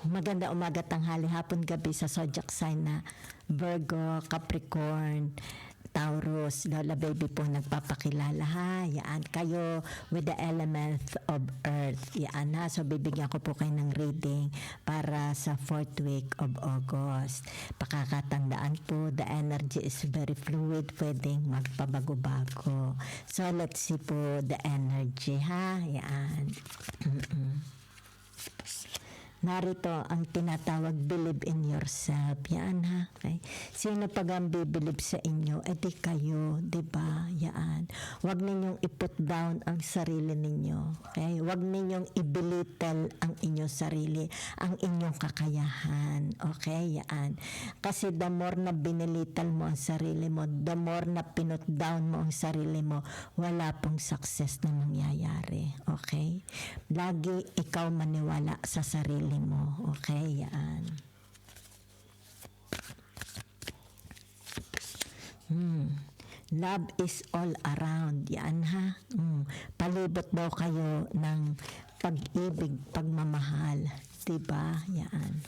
Maganda umaga, tanghali, hapon, gabi sa zodiac sign na Virgo, Capricorn, Taurus. Lola Baby po nagpapakilala ha. Yan kayo with the element of earth. Yan ha. So bibigyan ko po kayo ng reading para sa 4th week of August. Pakakatandaan po, the energy is very fluid, pwedeng magpabago-bago. So let's see po the energy ha. Yan. Narito ang tinatawag believe in yourself. Yan ha. Okay. Sino pag ang bibilib sa inyo? E di kayo, di ba? Yan. Huwag ninyong i-put down ang sarili ninyo. Okay? Huwag ninyong i-belittle ang inyong sarili, ang inyong kakayahan. Okay? Yan. Kasi the more na binilittle mo ang sarili mo, the more na pinut down mo ang sarili mo, wala pong success na mangyayari. Okay? Lagi ikaw maniwala sa sarili mo. Okay, yan. Love is all around. Yan ha. Palibot daw kayo ng pag-ibig, pagmamahal. Diba? Yan.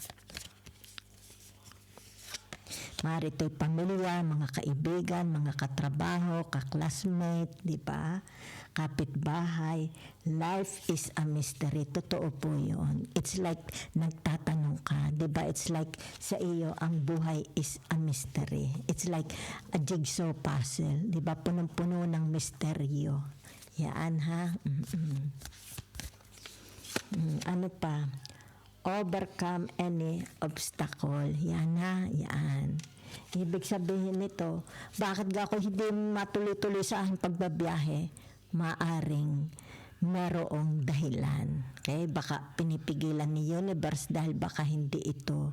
Marito'y pamilya, mga kaibigan, mga katrabaho, kaklasmate, di ba? Kapitbahay. Life is a mystery. Totoo po yun. It's like nagtatanong ka, di ba? It's like sa iyo, ang buhay is a mystery. It's like a jigsaw puzzle, di ba? Punong-puno ng misteryo. Yan ha. Ano pa? Overcome any obstacle. Yan ha, yan. Ibig sabihin nito, bakit ga ako hindi matuloy-tuloy sa aking pagbabiyahe? Maaring merong dahilan. Okay? Baka pinipigilan ni universe dahil baka hindi ito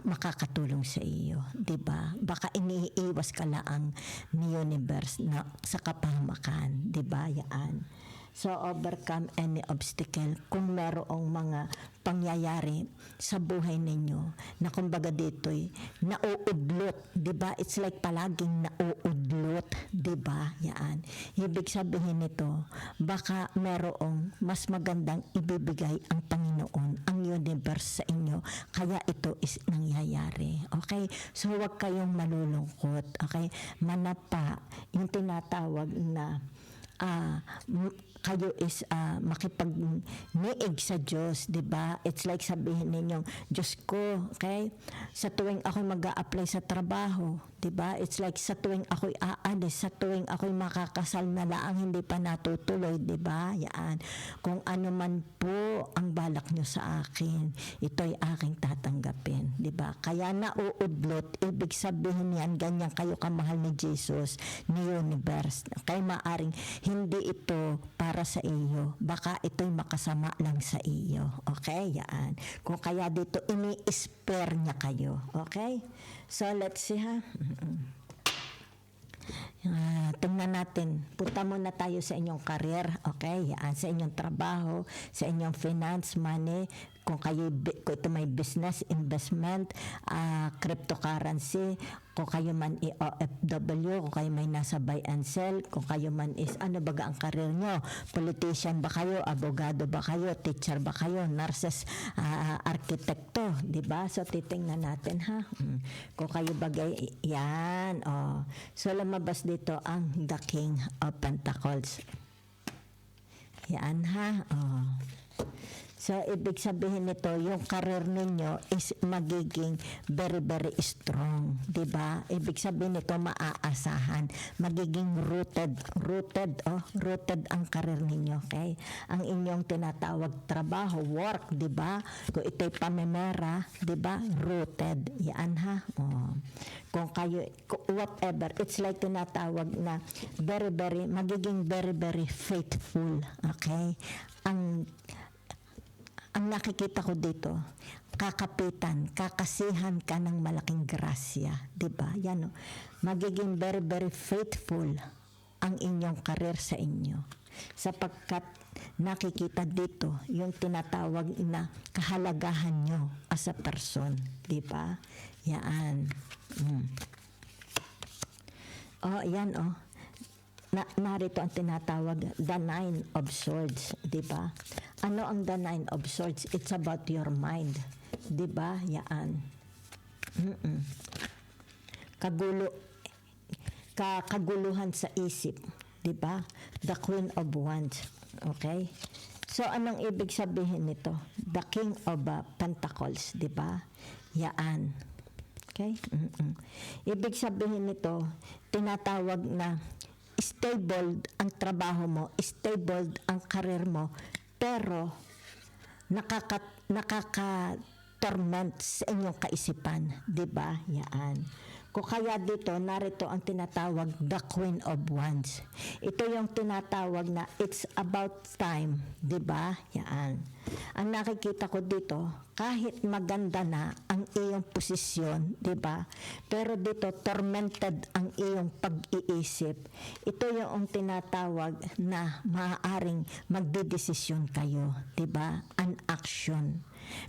makakatulong sa iyo. Diba? Baka iniiwas ka lang ni universe na sa kapahamakan. Diba? Yan. So, overcome any obstacle. Kung merong mga pangyayari sa buhay ninyo na kumbaga dito'y nauudlot, di ba? It's like palaging nauudlot, di ba? Yan. Ibig sabihin nito, baka merong mas magandang ibibigay ang Panginoon, ang universe sa inyo, kaya ito is nangyayari. Okay? So, huwag kayong malulungkot. Okay? Manapa, yung tinatawag na kayo is makipag-niig sa Diyos, di ba? It's like sabihin ninyong, Diyos ko, okay? Sa tuwing ako mag-a-apply sa trabaho, di ba? It's like sa tuwing ako'y aalis, sa tuwing ako'y makakasal na laang hindi pa natutuloy, di ba? Yan. Kung ano man po ang balak nyo sa akin, ito'y aking tatanggapin, di ba? Kaya nauudlot, ibig sabihin yan, ganyan kayo kamahal ni Jesus, ni universe. Kaya maaring hindi ito para sa iyo. Baka ito'y makasama lang sa iyo. Okay? Yan. Kung kaya dito, ini-spare niya kayo. Okay? So, let's see ha. Tingnan natin. Punta muna tayo sa inyong career. Okay? Yan. Sa inyong trabaho, sa inyong finance, money, kung ito may business, investment, cryptocurrency, kung kayo man OFW, kung kayo may nasa buy and sell, kung kayo man is ano baga ang karir nyo, politician ba kayo, abogado ba kayo, teacher ba kayo, nurses, arkitekto, di ba? So titingnan natin ha. Kung kayo bagay, yan. So lumabas dito ang The King of Pentacles. Yan ha. So, ibig sabihin nito, yung career ninyo is magiging very, very strong. Diba? Ibig sabihin nito, maaasahan. Magiging rooted ang career ninyo. Okay? Ang inyong tinatawag trabaho, work, diba? Kung ito'y pamemera, diba? Rooted. Yan ha. Kung kayo, whatever, it's like tinatawag na very, very, magiging very, very faithful. Okay? Ang nakikita ko dito, kakasihan ka ng malaking grasya. Diba? Yan o. Magiging very, very faithful ang inyong karir sa inyo. Sapagkat nakikita dito yung tinatawag na kahalagahan nyo as a person. Diba? Yan. Yan o. Narito ang tinatawag the Nine of Swords, di ba? Ano ang the Nine of Swords? It's about your mind. 'di ba? Yan. Kagulo, kaguluhan sa isip, 'di ba? The Queen of Wands. Okay? So anong ibig sabihin nito? The King of Pentacles, 'di ba? Yan. Okay? Ibig sabihin nito, tinatawag na stable ang trabaho mo, stable ang karir mo, pero nakaka-torment sa inyong kaisipan, 'di ba? Yan. Kung kaya dito, narito ang tinatawag the Queen of Wands. Ito yung tinatawag na it's about time, 'di ba? Yan. Ang nakikita ko dito, kahit maganda na ang iyong posisyon, 'di ba? Pero dito tormented ang iyong pag-iisip. Ito yung tinatawag na maaaring magdedesisyon kayo, 'di ba? An action.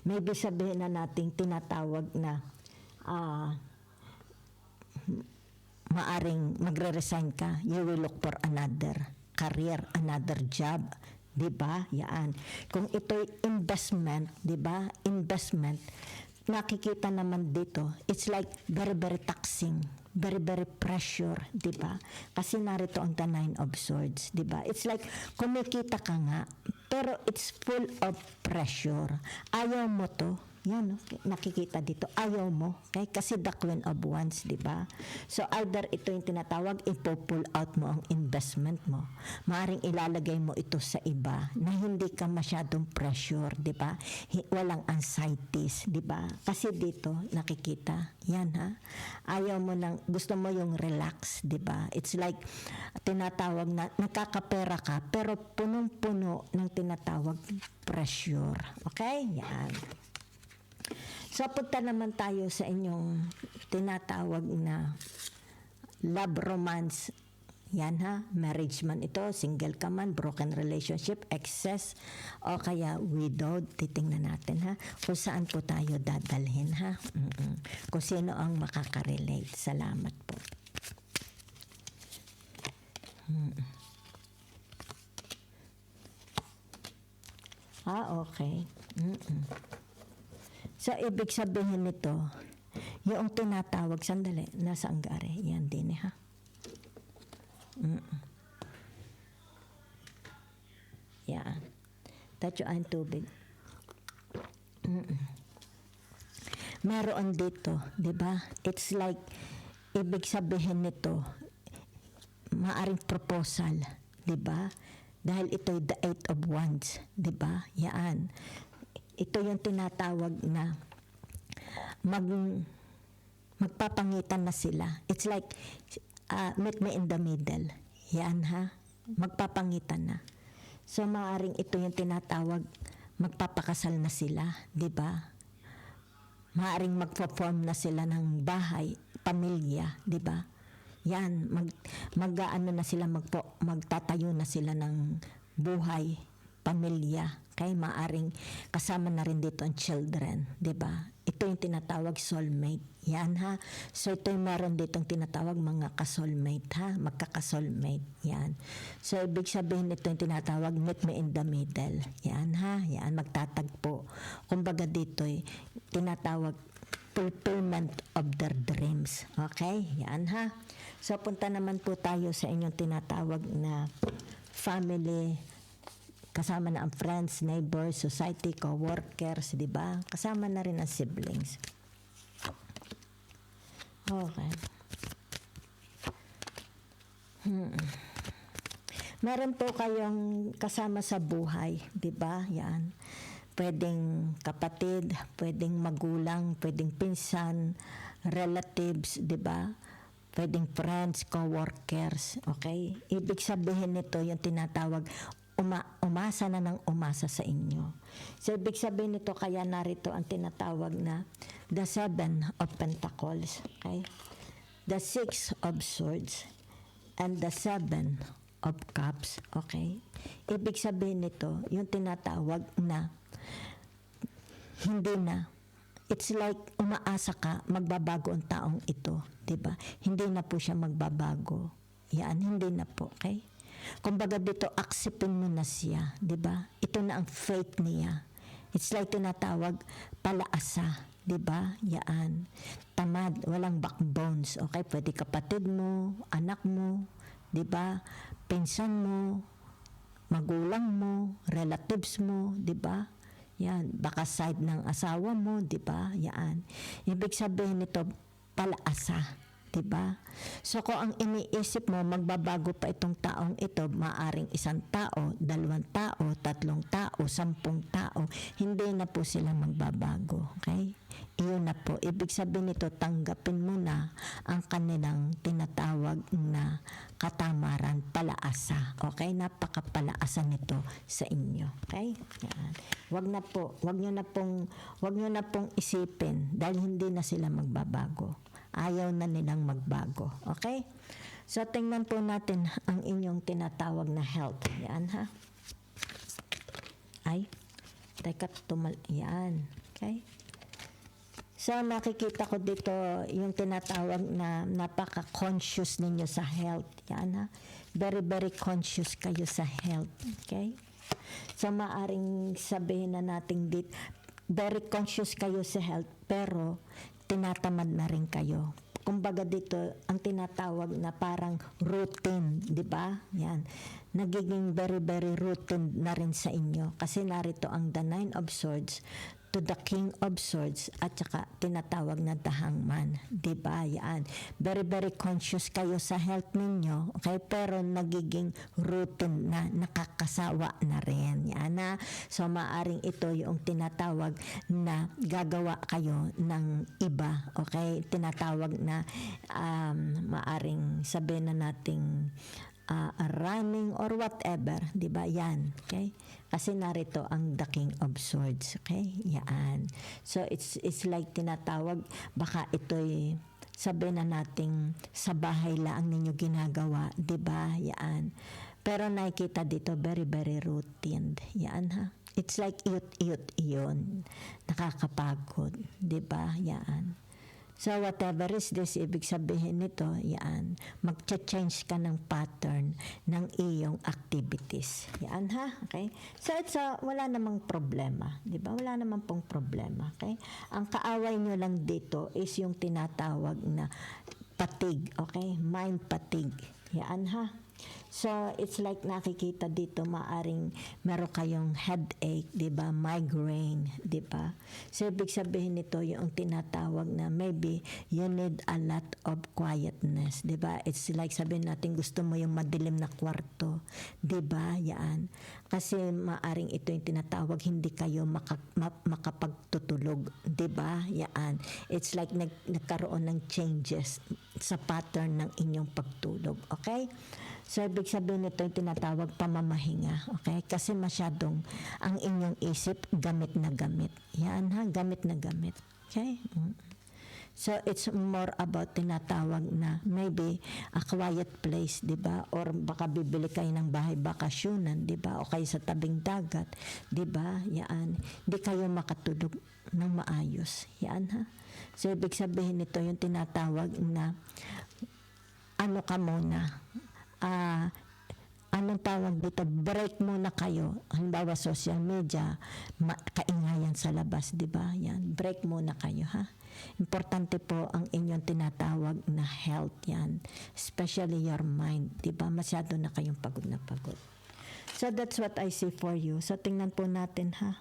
Maybe sabihin na nating tinatawag na maaring magre-resign ka, you will look for another career, another job, 'di ba? Yan. Kung ito'y investment, 'di ba? Investment, nakikita naman dito, it's like very very taxing, very very pressure, 'di ba? Kasi narito ang the Nine of Swords, 'di ba? It's like kumikita ka nga, pero it's full of pressure. Ayaw mo to. Yan, nakikita dito. Ayaw mo. Okay? Kasi the Queen of Wands, di ba? So, either ito yung tinatawag, ipo-pull out mo ang investment mo. Maaring ilalagay mo ito sa iba na hindi ka masyadong pressure, di ba? Walang anxieties, di ba? Kasi dito, nakikita. Yan, ha? Ayaw mo nang, gusto mo yung relax, di ba? It's like, tinatawag na, nakakapera ka, pero punong-puno ng tinatawag pressure. Okay? Yan. So, punta naman tayo sa inyong tinatawag na love romance. Yan ha, marriage man ito, single ka man, broken relationship, excess, o kaya widowed. Titingnan natin ha, kung saan po tayo dadalhin ha. Kung sino ang makaka-relate. Salamat po. Okay. So, ibig sabihin nito, yung tinatawag, sandali, nasa anggare, yan din ha. Yan. Tatyo ang tubig. Meron dito, di ba? It's like, ibig sabihin nito, maaring proposal, di ba? Dahil ito'y the Eight of Wands, di ba? Yan. Ito yung tinatawag na magpapangitan na sila. It's like, meet me in the middle. Yan ha, magpapangitan na. So maaring ito yung tinatawag, magpapakasal na sila, di ba? Maaring magpo-form na sila ng bahay, pamilya, di ba? Yan, mag-ano na sila, magtatayo na sila ng buhay, pamilya. Kaya maaring kasama na rin dito ang children, di ba? Ito yung tinatawag soulmate. Yan ha. So ito yung meron dito ang tinatawag mga ka-soulmate ha. Magkaka-soulmate. Yan. So ibig sabihin ito yung tinatawag meet me in the middle. Yan ha. Yan. Magtatagpo. Kumbaga dito tinatawag fulfillment of their dreams. Okay? Yan ha. So punta naman po tayo sa inyong tinatawag na family, kasama na ang friends, neighbors, society, co-workers, di ba? Kasama na rin ang siblings. Okay. Meron po kayong kasama sa buhay, di ba? Yan. Pwedeng kapatid, pwedeng magulang, pwedeng pinsan, relatives, di ba? Pwedeng friends, co-workers, okay? Ibig sabihin nito yung tinatawag umasa na ng umasa sa inyo. So, ibig sabihin nito, kaya narito ang tinatawag na the Seven of Pentacles, okay? The Six of Swords, and the Seven of Cups, okay? Ibig sabihin nito, yung tinatawag na hindi na, it's like umaasa ka, magbabago ang taong ito, diba? Hindi na po siya magbabago. Yan, hindi na po, okay? Kumbaga dito, acceptin mo na siya, di ba? Ito na ang faith niya. It's like tinatawag palaasa, 'di ba? Yan. Tamad, walang backbones. Okay, pwede kapatid mo, anak mo, 'di ba? Pinsan mo, magulang mo, relatives mo, 'di ba? Yan, baka side ng asawa mo, 'di ba? Yan. Ibig sabihin nito palaasa. Diba? So kung ang iniisip mo magbabago pa itong taong ito, maaring isang tao, 2 tao, 3 tao, 10 tao, hindi na po sila magbabago. Okay? Iyon na po. Ibig sabihin nito, tanggapin mo na ang kanilang tinatawag na katamaran, palaasa. Okay? Napakapalaasa nito sa inyo. Okay? Yan. Wag nyo na pong isipin dahil hindi na sila magbabago. Ayaw na nilang magbago. Okay? So, tingnan po natin ang inyong tinatawag na health. Yan, ha? Ay, teka, yan. Okay? So, nakikita ko dito yung tinatawag na napaka-conscious ninyo sa health. Yan, ha? Very, very conscious kayo sa health. Okay? So, maaring sabihin na natin dito, very conscious kayo sa health, pero tinatamad na rin kayo. Kumbaga dito, ang tinatawag na parang routine, di ba? Yan. Nagiging very, very routine na rin sa inyo. Kasi narito ang the 9 of swords to the king of swords at saka tinatawag na the hangman. Di ba? Yan. Very, very conscious kayo sa health ninyo. Okay? Pero nagiging routine na, nakakasawa na rin. Yan na. So, maaring ito yung tinatawag na gagawa kayo ng iba. Okay? Tinatawag na maaring sabihin na nating running or whatever, 'di ba? Yan, okay? Kasi narito ang the king of swords, okay? Yan. So it's like tinatawag, baka ito'y sabihin na nating sa bahay lang ninyo ginagawa, 'di ba? Yan. Pero nakikita dito very, very routine. Yan, ha? It's like iyot iyon. Nakakapagod, 'di ba? Yan. So whatever is this, ibig sabihin nito, yan, mag-change ka ng pattern ng iyong activities. Yan, ha? Okay? So it's wala namang problema, di ba? Wala namang pong problema, okay? Ang kaaway nyo lang dito is yung tinatawag na fatigue, okay? Mind fatigue. Yan, ha? So, it's like nakikita dito, maaring meron kayong headache, di ba? Migraine, di ba? So, ibig sabihin nito yung tinatawag na maybe you need a lot of quietness, di ba? It's like sabihin natin gusto mo yung madilim na kwarto, di ba? Yan. Kasi maaring ito yung tinatawag hindi kayo makapagtutulog, di ba? Yan. It's like nagkaroon ng changes sa pattern ng inyong pagtulog, okay? So, ibig sabihin nito yung tinatawag pamamahinga. Okay? Kasi masyadong ang inyong isip gamit na gamit. Yan, ha? Gamit na gamit. Okay? So, it's more about tinatawag na maybe a quiet place, di ba? Or baka bibili kayo ng bahay bakasyonan, di ba? O kayo sa tabing dagat, di ba? Yan. Hindi kayo makatulog ng maayos. Yan, ha? So, ibig sabihin nito yung tinatawag na ano ka muna, anong tawag dito, break muna kayo. Halimbawa, social media, kaingayan sa labas, di ba? Yan, break muna kayo, ha? Importante po ang inyong tinatawag na health yan. Especially your mind, di ba? Masyado na kayong pagod na pagod. So, that's what I see for you. So, tingnan po natin, ha?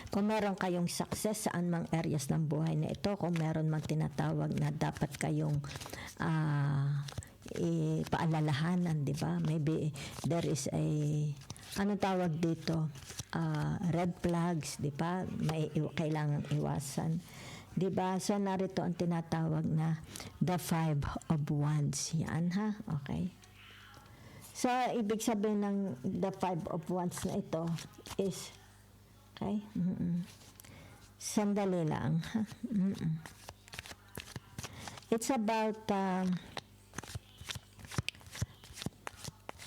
Kung meron kayong success saan mang areas ng buhay na ito, kung meron mang tinatawag na dapat kayong paalalahanan, di ba? Maybe there is a anong tawag dito? Red flags, di ba? Kailangang iwasan. Di ba? So narito ang tinatawag na the 5 of wands. Yan, ha? Okay. So ibig sabihin ng the 5 of wands na ito is okay? Sandali lang, ha? It's about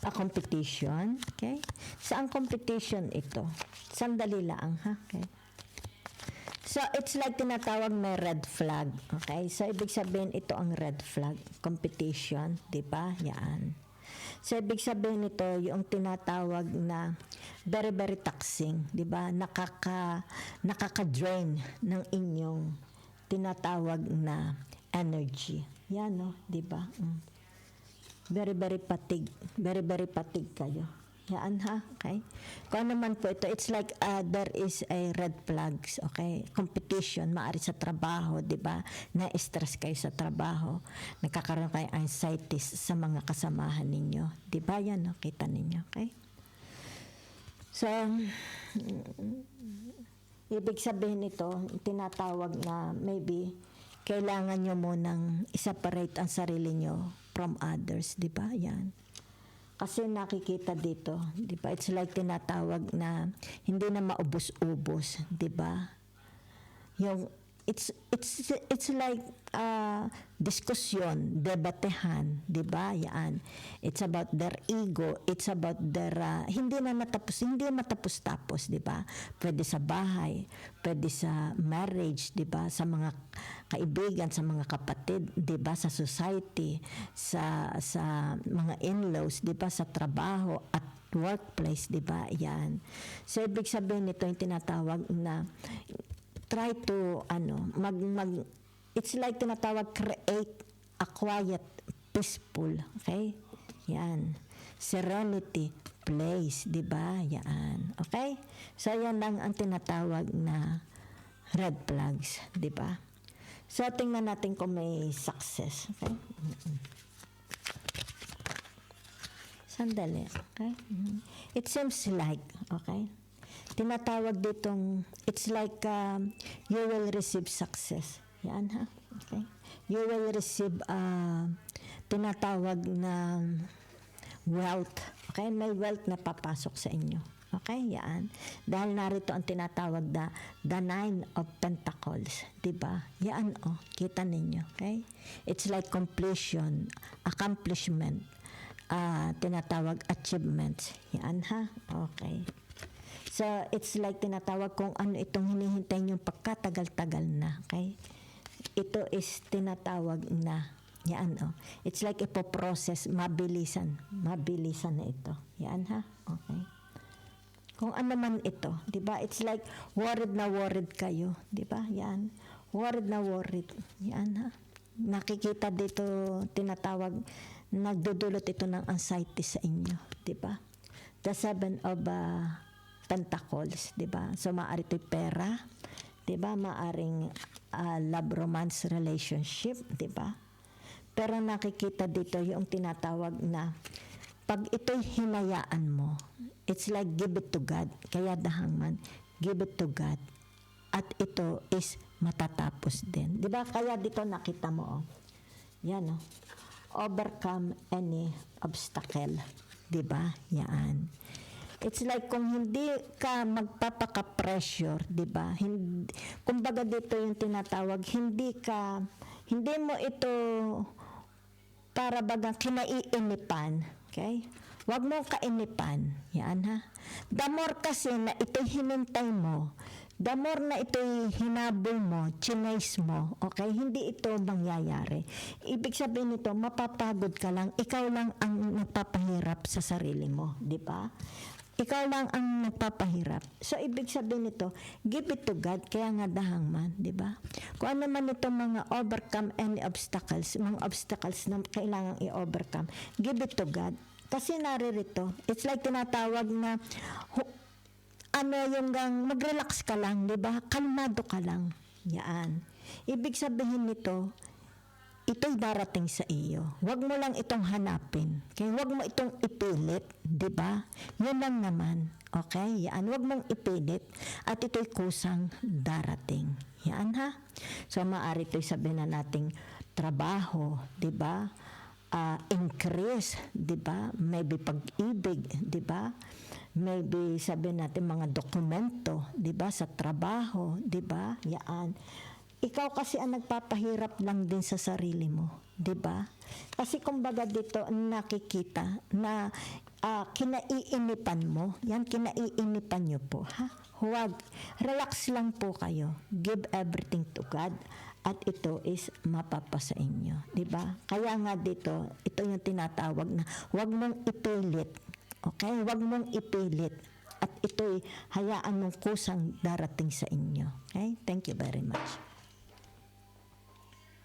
a competition, okay? Saan competition ito? Sandali lang, ha? Okay. So, it's like tinatawag na red flag, okay? So, ibig sabihin ito ang red flag, competition, di ba? Yan. So, ibig sabihin nito, yung tinatawag na very, very taxing, di ba? Nakaka-drain ng inyong tinatawag na energy. Yan, no? Di ba? Very, very fatigue. Very, very fatigue kayo. Yan ha, okay? Kung ano man po ito, it's like there is a red flags, okay? Competition, maari sa trabaho, di ba? Na-stress kayo sa trabaho. Nagkakaroon kayo anxiety sa mga kasamahan ninyo. Di ba yan, no? Kita ninyo, okay? So, ibig sabihin nito, tinatawag na maybe kailangan nyo munang i-separate ang sarili nyo from others, di ba? Yan. Kasi nakikita dito, di ba? It's like tinatawag na hindi na maubos-ubos, di ba? Yung it's like diskusyon, debatehan, di ba? Yan. It's about their ego, it's about their hindi matapos-tapos, di ba? Pwede sa bahay, pwede sa marriage, di ba? Sa mga kaibigan, sa mga kapatid, di ba? Sa society, sa mga in-laws, di ba? Sa trabaho at workplace, di ba? Yan. So, ibig sabihin nito yung tinatawag na try to it's like tinatawag create a quiet, peaceful, okay? Yan. Serenity place, di ba? Yan. Okay? So yan lang ang tinatawag na red flags, di ba? So tingnan natin kung may success, okay? Sandali, okay? It seems like, okay? Tinatawag ditong, it's like you will receive success. Yan ha, okay? You will receive tinatawag na wealth. Okay? May wealth na papasok sa inyo. Okay? Yan. Dahil narito ang tinatawag na the Nine of Pentacles. Diba? Yan oh, kita ninyo. Okay? It's like completion, accomplishment, tinatawag achievements. Yan ha, okay. So, it's like tinatawag kung ano itong hinihintay niyong pagkatagal-tagal na. Okay? Ito is tinatawag na, yan oh. It's like ipoprocess, mabilisan. Mabilisan na ito. Yan ha? Okay. Kung ano man ito, di ba? It's like worried kayo. Di ba? Yan. Worried. Yan ha? Nakikita dito, tinatawag, nagdudulot ito ng anxiety sa inyo. Di ba? The Seven of Pentacles, 'di ba? So maaari 'to'y pera, 'di ba? Maaring love romance relationship, 'di ba? Pero nakikita dito yung tinatawag na pag ito'y hinayaan mo, it's like give it to God. Kaya dahangman, give it to God. At ito is matatapos din. 'Di ba? Kaya dito nakita mo oh. Yan oh. Overcome any obstacle, 'di ba? Yan. It's like kung hindi ka magpapaka-pressure, 'di ba? Kumbaga dito yung tinatawag, hindi mo ito para bagang kinaiinipan, okay? Huwag mo kainipan. Yan ha. The more kasi na ito'y hinintay mo, the more na ito'y hinabol mo, chinase mo, okay? Hindi ito mangyayari. Ibig sabihin nito, mapapagod ka lang, ikaw lang ang nagpapahirap sa sarili mo, di ba? Ikaw lang ang nagpapahirap. So, ibig sabihin nito, give it to God, kaya nga dahangman, di ba? Kung ano man itong mga overcome any obstacles, mga obstacles na kailangang i-overcome, give it to God. Kasi naririto, it's like tinatawag na, yung mag-relax ka lang, di ba? Kalmado ka lang. Yan. Ibig sabihin nito, ito'y darating sa iyo. Huwag mo lang itong hanapin. Okay? Huwag mo itong ipilit, 'di ba? 'Yun lang naman. Okay? Yan, huwag mong ipilit at ito'y kusang darating. Yan ha. So maaari 'to'y sabihin na nating trabaho, 'di ba? Increase, 'di ba? Maybe pag-ibig, 'di ba? Maybe sabihin natin mga dokumento, 'di ba? Sa trabaho, 'di ba? Yan. Ikaw kasi ang nagpapahirap lang din sa sarili mo, 'di ba? Kasi kumbaga dito nakikita na kinaiinipan mo. Yan, kinaiinipan niyo po, ha? Huwag. Relax lang po kayo. Give everything to God at ito is mapapasa inyo. Diba? Kaya nga dito, ito yung tinatawag na huwag mong ipilit. Okay? Huwag mong ipilit. At ito'y hayaan mong kusang darating sa inyo. Okay? Thank you very much.